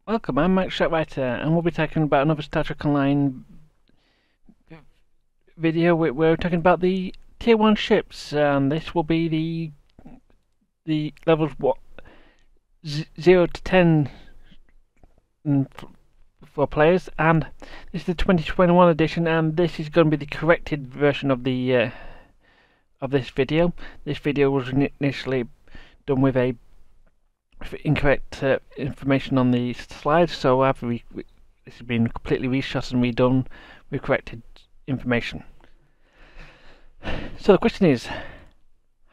Welcome, I'm Max Writer, and we'll be talking about another Star Trek Online video. We're talking about the Tier 1 ships, and this will be the levels 0 to 10 for players, and this is the 2021 edition, and this is going to be the corrected version of the of this video. This video was initially done with a incorrect information on the slides, so after this has been completely reshot and redone with corrected information. So the question is,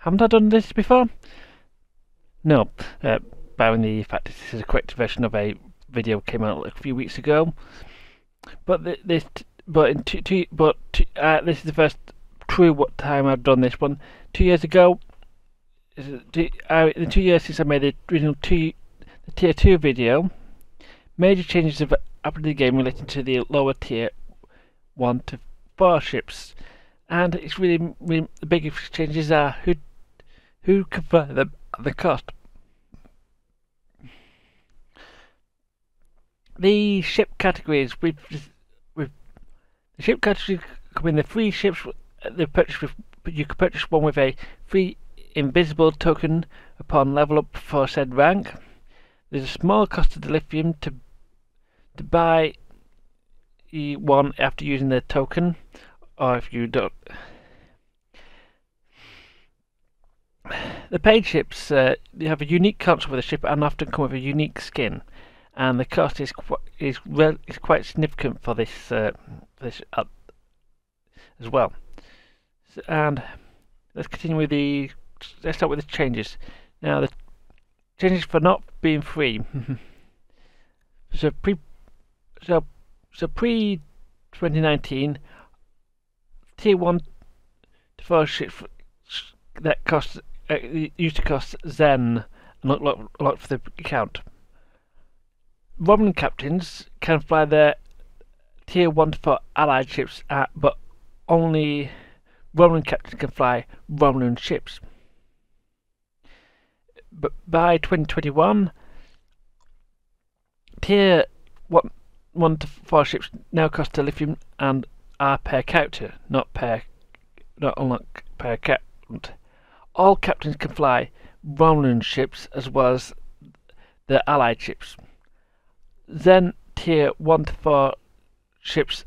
haven't I done this before? No, barring the fact that this is a corrected version of a video came out like a few weeks ago. But this is the first true time I've done this one. 2 years ago. In 2 years since I made the original Tier 2 video, major changes have happened in the game relating to the lower Tier 1 to 4 ships, and it's really the biggest changes are who can fly them and the cost. The ship categories with the ship categories come in the free ships. You can purchase one with a free invisible token upon level up for said rank. There's a small cost of the lithium to buy one after using the token, or if you don't. The paid ships you have a unique console with the ship and often come with a unique skin, and the cost is quite significant for this as well. And let's continue with let's start with the changes. Now, the changes for not being free. so pre 2019, Tier 1 to 4 ships that used to cost Zen a lot for the account. Romulan captains can fly their Tier 1 to 4 allied ships, but only Romulan captains can fly Romulan ships. But by 2021, Tier 1 to 4 ships now cost a lithium and are per character, not unlock per captain. All captains can fly Romulan ships as well as the allied ships. Then Tier 1 to 4 ships.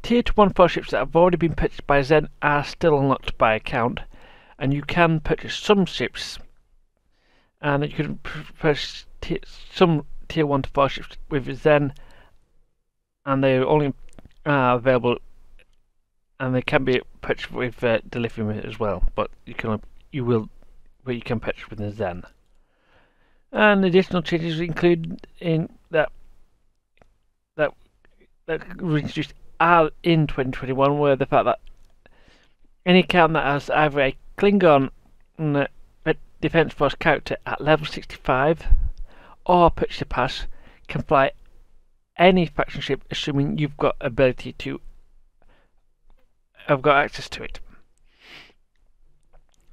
Tier 1 to 4 ships that have already been purchased by Zen are still unlocked by account, and you can purchase some ships, and you can purchase some Tier 1 to 4 ships with Zen, and they only are available, and they can be purchased with Delirium as well, but you can purchase with the Zen. And additional changes include in that were introduced are in 2021 were the fact that any account that has either a Klingon Defence Force character at level 65 or purchase a pass can fly any faction ship, assuming you've got ability to have got access to it.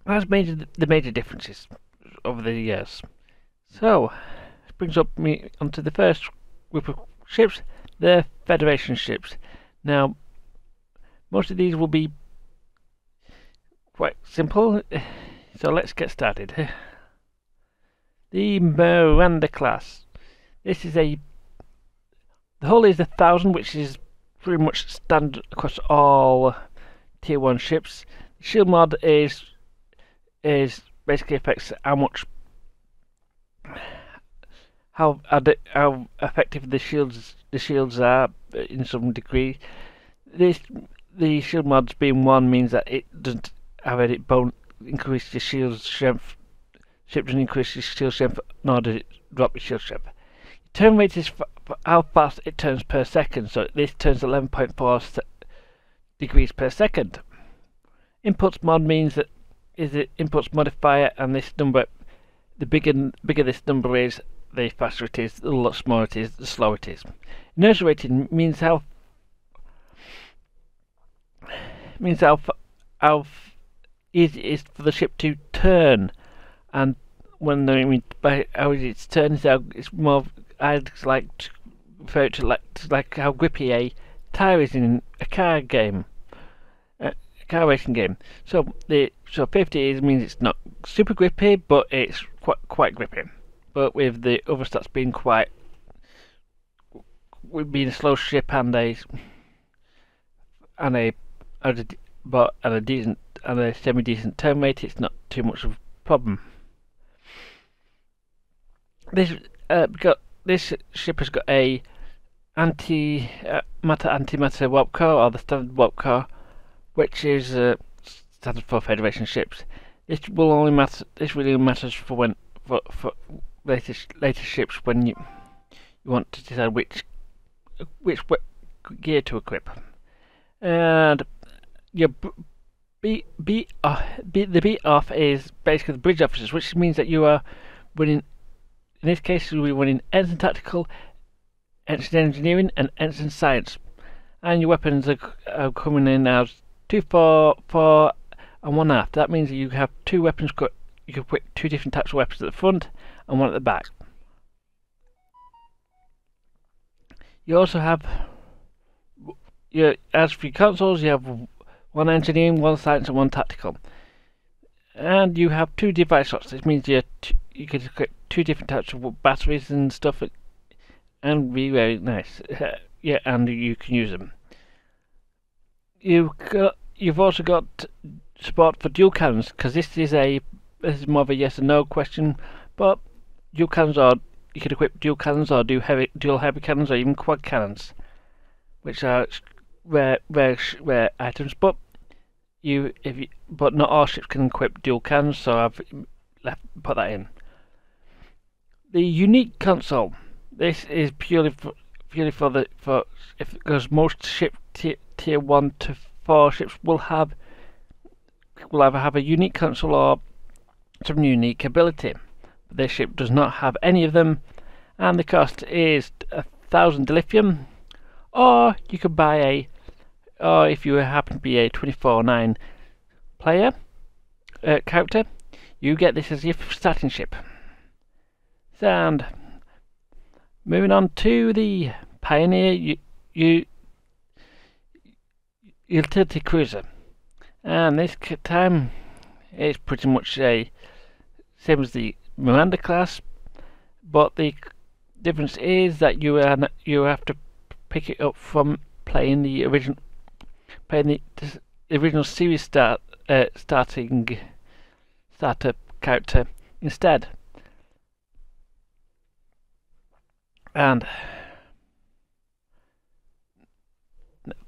That's the major differences over the years. So this brings me onto the first group of ships, the Federation ships. Now, most of these will be quite simple, so let's get started. The Miranda class. This is the hull is 1,000, which is pretty much standard across all Tier 1 ships. The shield mod is basically affects how effective the shields are in some degree. The shield mods being 1 means that it doesn't have any increase your shield strength. Ship doesn't increase your shield strength, nor does it drop your shield strength. Turn rate is for how fast it turns per second, so this turns 11.4 degrees per second. Inputs mod means that is the inputs modifier, and this number, the bigger this number is, the faster it is, the smaller it is, the slower it is. Inertia rating means how easy it is for the ship to turn and when I mean by how it's turned out, it's more. I'd like to refer it to like how grippy a tire is in a car game, a car racing game. So 50 is means it's not super grippy, but it's quite grippy. But with the other stats being with being a slow ship and a decent and a semi decent turn rate, it's not too much of a problem. This ship has got a antimatter warp core, or the standard warp core, which is standard for Federation ships. This really matters for later ships when you want to decide which gear to equip. And your the beat off is basically the bridge officers, which means that you are running. In this case, you'll be running Ensign Tactical, Ensign Engineering, and Ensign Science. And your weapons are coming in as 2, 4, 4, and 1 aft. That means that you have 2 weapons. You can put 2 different types of weapons at the front and 1 at the back. You also have as for your consoles, you have 1 engineering, 1 science, and 1 tactical. And you have 2 device slots. This means you can equip 2 different types of batteries and stuff, and be very nice. Yeah, and you can use them. You've also got support for dual cannons, because this is more of a yes or no question. But dual cannons you can equip dual cannons, or dual heavy cannons, or even quad cannons, which are rare items. But not all ships can equip dual cannons, so I've put that in. The unique console. This is purely because most tier 1 to 4 ships will either have a unique console or some unique ability. But this ship does not have any of them, and the cost is 1,000 dilithium. Or you could buy or if you happen to be a 24/9 player character, you get this as your starting ship. And moving on to the Pioneer utility cruiser, and this time it's pretty much same as the Miranda class, but the difference is that you have to pick it up from playing the original series starter character instead. And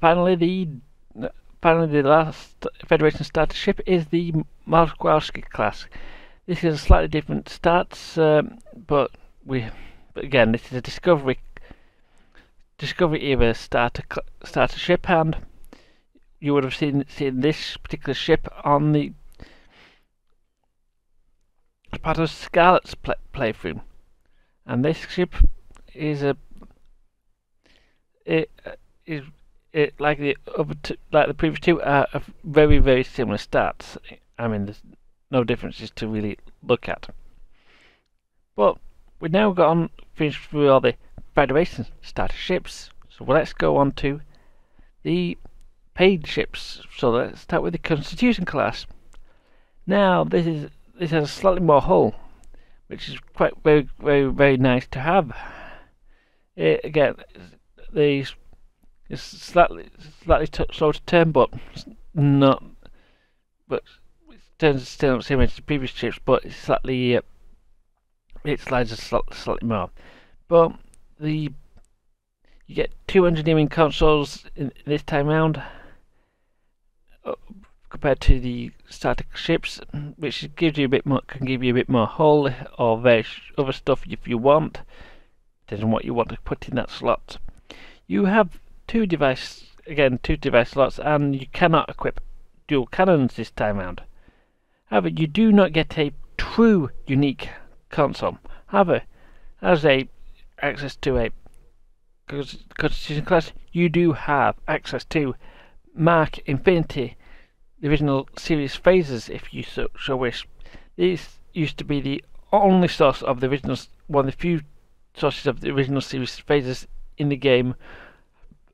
finally, the last Federation starter ship is the Markowski class. This is a slightly different stats, but again, this is a Discovery era starter ship, and you would have seen this particular ship on the part of Scarlet's playthrough. And this ship is like the previous two are very, very similar stats. I mean, there's no differences to really look at. But we've now finished through all the Federation starter ships, so let's go on to the paid ships. So let's start with the Constitution class. This has a slightly more hull, which is quite very, very, very nice to have. Again, it's slightly slow to turn, but it turns still the same as the previous ships, but it's slightly it slides slightly more. But you get 2 engineering consoles in this time round, compared to the starter ships, which can give you a bit more hull or other stuff if you want. Depends on what you want to put in that slot. You have 2 device slots, and you cannot equip dual cannons this time round. However, you do not get a true unique console. However, as access to a Constitution class, you do have access to Mark Infinity, the original series phasers, if you so wish. These used to be the only source of the original, one of the few sources of the original series phrases in the game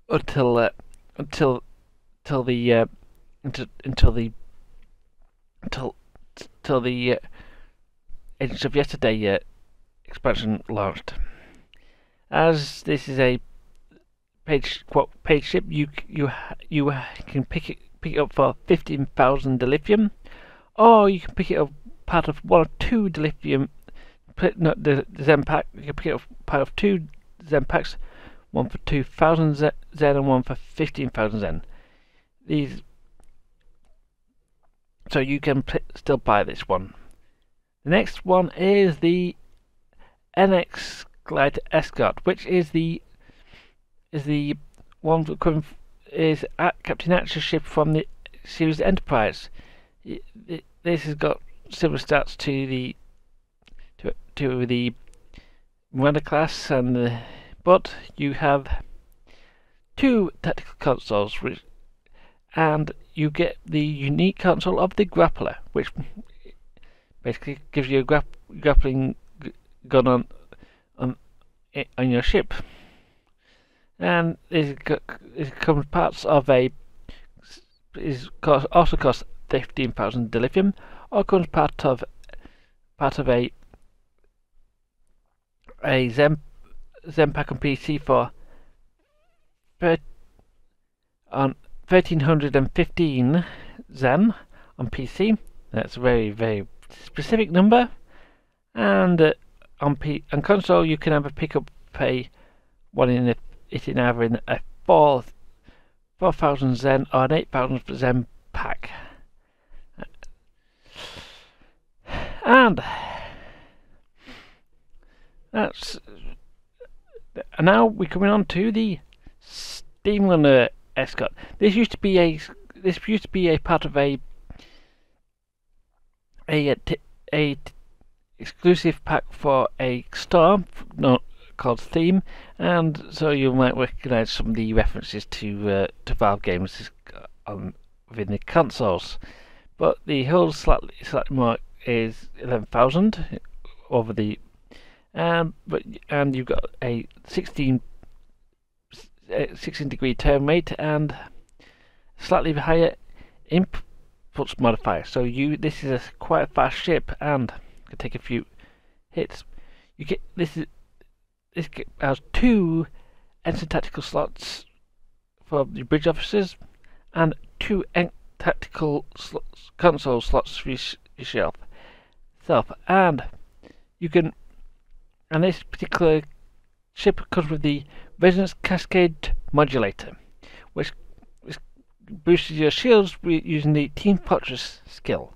until until until the until the until the Agents of Yesterday expansion launched. As this is a page ship, you can pick it up for 15,000 dilithium, or you can pick it up part of one or two dilithium. Not the Zen pack. You can pick it up part of two Zen packs, one for 2,000 Zen and one for 15,000 Zen. These, so you can still buy this one. The next one is the NX Glide Escort, which is the one that is Captain Archer's ship from the series Enterprise. This has got similar stats to the Miranda class, but you have two tactical consoles, and you get the unique console of the Grappler, which basically gives you a grappling gun on your ship, and it comes parts of also costs 15,000 dilithium, or comes part of a Zen pack on PC for 1,315 Zen on PC. That's a very, very specific number. And on console, you can either pick up one in either in a 4,000 Zen or an 8,000 Zen pack. And now we're coming on to the Steamrunner Escort. This used to be a part of a exclusive pack for a store called Theme, and so you might recognise some of the references to Valve games within the consoles. But the hull slightly more is 11,000 over the, and you've got a 16 degree turn rate and slightly higher impulse modifier. So this is quite a fast ship and can take a few hits. This has two ensign tactical slots for the bridge officers and two tactical console slots for yourself. And this particular ship comes with the Resonance Cascade Modulator, which boosts your shields using the Team Fortress skill.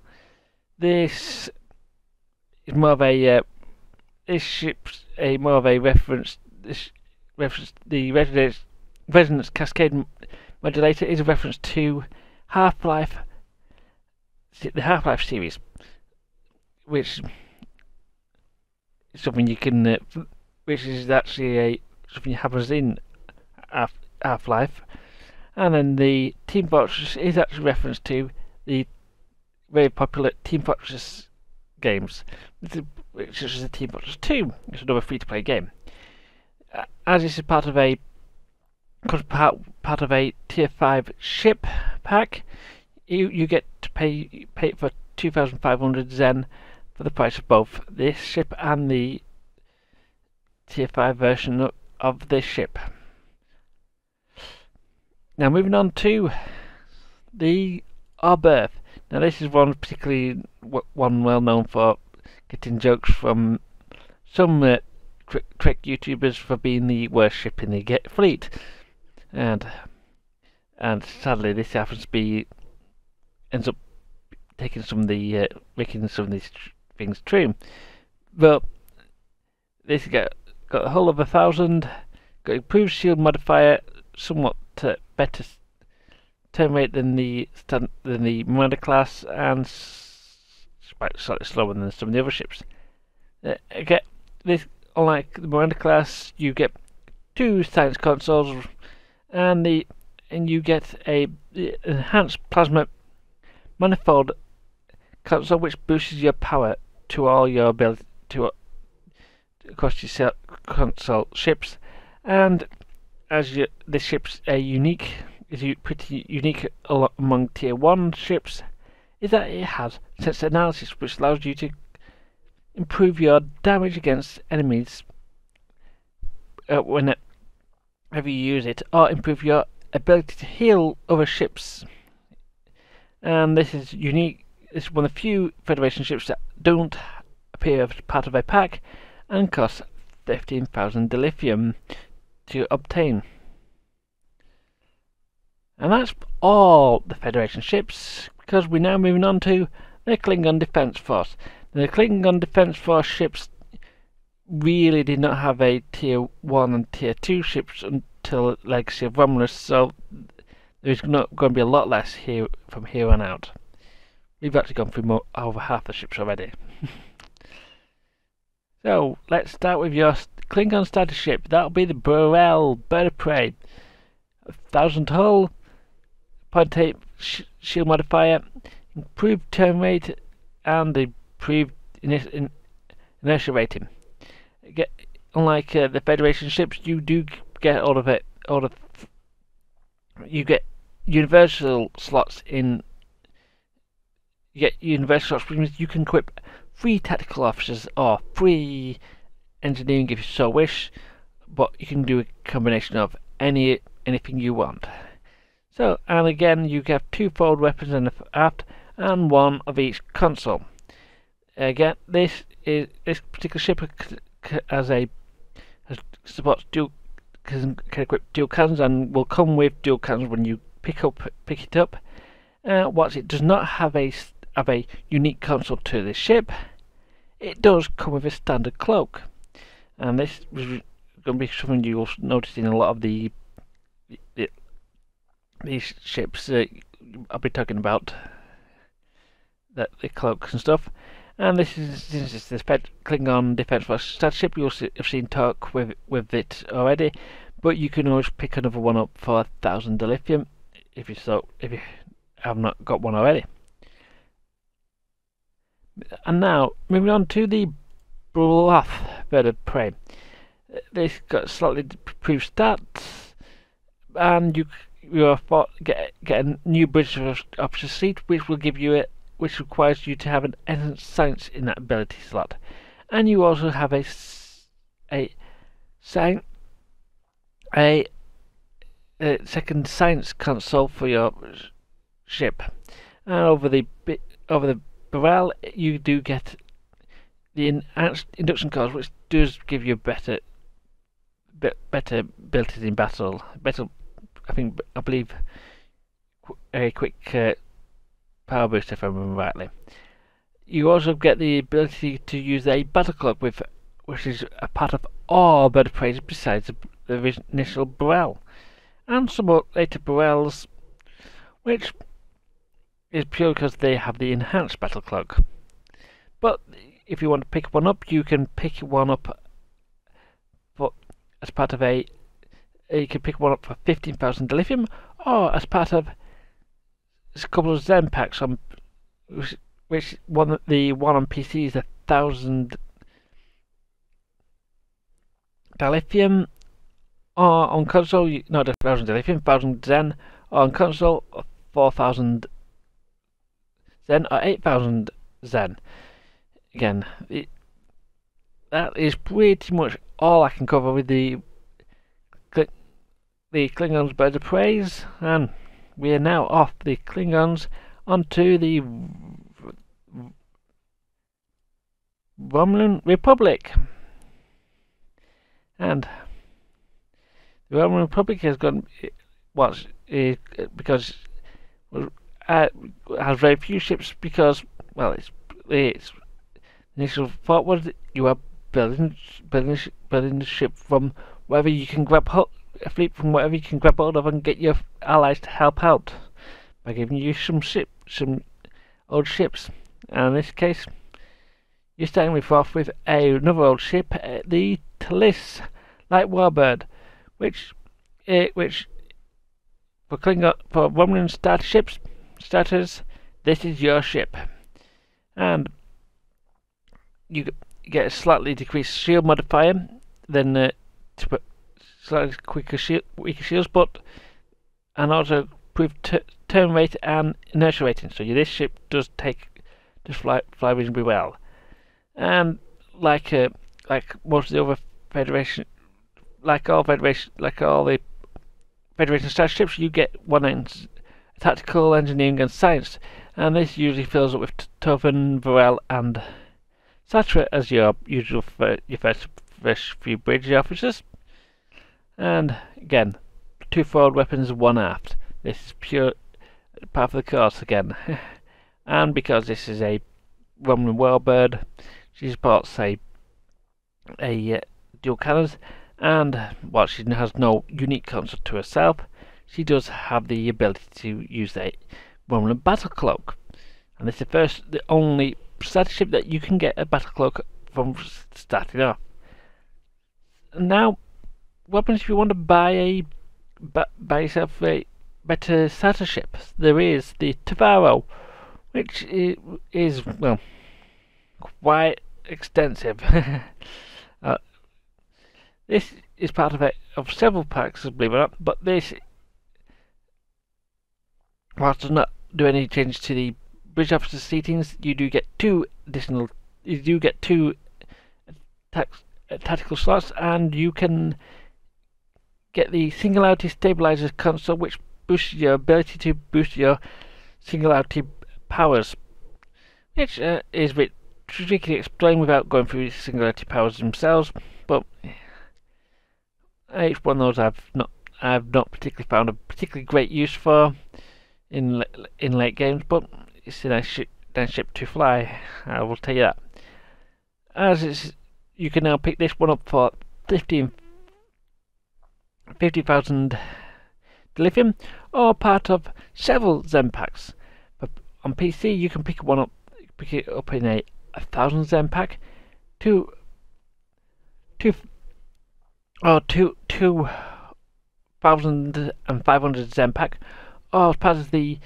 This is more of a reference. The Resonance Cascade Modulator is a reference to the Half-Life series, which is something you can, which is actually something that happens in Half-Life, and then the Team Fortress is actually a reference to the very popular Team Fortress games, which is the Team Fortress 2. It's another free-to-play game. As this is part of a Tier 5 ship pack, you get to pay for 2,500 Zen for the price of both this ship and the Tier 5 version of this ship. Now moving on to the Arbirth. Now this is one well known for getting jokes from some Trek YouTubers for being the worst ship in the fleet, and sadly this happens to ends up taking some of the making some of these things true. But this got a hull of 1,000, got improved shield modifier, somewhat better turn rate than the Miranda class, and slightly slower than some of the other ships. Unlike the Miranda class, you get two science consoles, and you get a enhanced plasma manifold console, which boosts your power to all your to across your console ships, and this ship's pretty unique among Tier 1 ships, is that it has sensor analysis, which allows you to improve your damage against enemies whenever you use it, or improve your ability to heal other ships. And this is unique. This is one of the few Federation ships that don't appear as part of a pack and cost 15,000 dilithium to obtain. And that's all the Federation ships, because we're now moving on to the Klingon Defense Force. The Klingon Defense Force ships really did not have a Tier 1 and Tier 2 ships until Legacy of Romulus, so there's not going to be a lot less here from here on out. We've actually gone through over half the ships already. So, let's start with your Klingon starter ship. That'll be the Burrell Bird of Prey. 1,000 hull, 0.8 shield modifier, improved turn rate, and improved inertia rating. Unlike the Federation ships, you do get all of it. You get universal slots in. You get universal slots, which means you can equip 3 tactical officers or 3 engineering if you so wish, but you can do a combination of anything you want. So, and again, you get 2 forward weapons in the aft and 1 of each console. Again, this particular ship supports can equip dual cannons and will come with dual cannons when you pick it up. What it does not have a unique console to this ship. It does come with a standard cloak, and this is going to be something you'll notice in a lot of these ships. I'll be talking about the cloaks and stuff. And this is the Klingon Defense Force starship. You'll have seen talk with it already, but you can always pick another one up for 1,000 dilithium if you have not got one already. And now moving on to the Bluff Bird of Prey. This got slightly improved stats, and you get a new British officer seat, which will give you which requires you to have an enhanced science in that ability slot, and you also have a second science console for your ship. And over the Burrell, you do get the enhanced induction cores, which does give you better abilities in battle. I believe a quick power boost, if I remember rightly. You also get the ability to use a battle cloak, which is a part of all Bird of Prey besides the initial Burrell, and some later Burrells, which is pure because they have the enhanced battle cloak. But if you want to pick one up, you can pick one up as part of you can pick one up for 15,000 dilithium, or as part of a couple of Zen packs on the one on PC is 1,000 dilithium, or on console not 1,000 dilithium, 1,000 Zen, or on console 4,000 Zen or 8,000 Zen. Again, that is pretty much all I can cover with the Klingons Bird of Prey, and we are now off the Klingons onto the Romulan Republic. And the Romulan Republic has gone because has very few ships, because its initial thought was you are building the ship from wherever you can grab a fleet from whatever you can grab hold of, and get your allies to help out by giving you some old ships. And in this case, you're starting off with another old ship, the Talis Light Warbird, which for Romulan starters, this is your ship, and you get a slightly decreased shield modifier, then slightly weaker shields, but and also improved turn rate and inertia rating. So this ship does fly reasonably well, and like most of the other Federation, like all the Federation starships, you get one in tactical engineering and science, and this usually fills up with Tovan, Varel, and Satra as your usual your first few bridge officers. And again, 2 forward weapons, 1 aft. This is pure part of the course again. And because this is a Romulan warbird, she supports a dual cannons, and while she has no unique concept to herself, she does have the ability to use a Romulan battle cloak. And this is the only starship that you can get a battle cloak from starting off. And now, what happens if you want to buy yourself a better starter ship? There is the Tavaro, which is well, quite extensive. This is part of several packs, believe it or not, but this, whilst does not do any change to the bridge officer seatings, you do get 2 additional. You do get 2 tactical slots, and you can get the Singularity Stabilizer console, which boosts your ability to boost your Singularity powers, which is a bit tricky to explain without going through the Singularity powers themselves. But it's one of those I've not particularly found a particularly great use for in late games, but it's a nice ship to fly, I will tell you that. You can now pick this one up for 50,000 dilithium, or part of several Zen packs. But on PC, you can pick it up in a 1,000 Zen pack, 2,500 Zen pack, or as part of the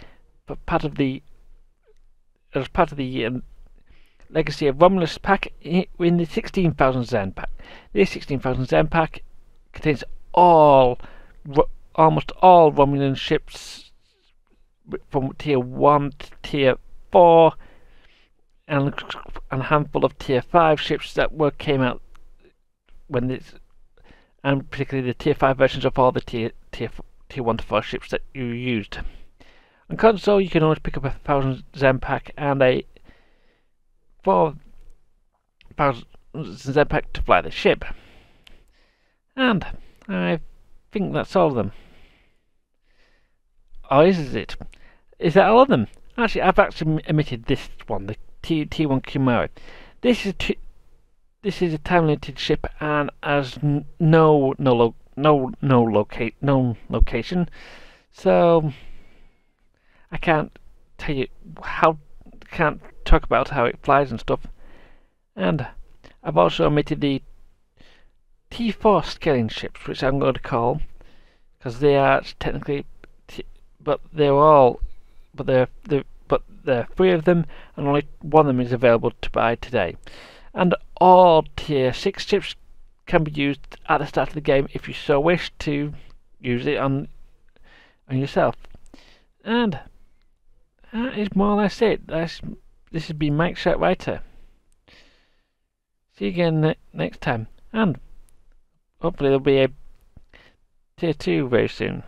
Legacy of Romulus pack in the 16,000 Zen pack. This 16,000 Zen pack contains almost all Romulan ships from tier 1 to tier 4, and a handful of tier 5 ships that came out when this, and particularly the tier 5 versions of all the tier 1 to 4 ships that you used. On console, you can always pick up a 1,000 Zen pack and a 4,000 Zen pack to fly the ship. And I think that's all of them. Or is it? Is that all of them? Actually, I've actually omitted this one, the T1 Chimera. This is a time limited ship and has no location, so I can't tell you can't talk about how it flies and stuff. And I've also omitted the T4 scaling ships, which I'm going to call, because they are technically, but there are 3 of them, and only one of them is available to buy today. And all tier 6 ships can be used at the start of the game if you so wish to use it on yourself. And that is more or less it. This has been Mike Writer. See you again next time, and hopefully there'll be a tier 2 very soon.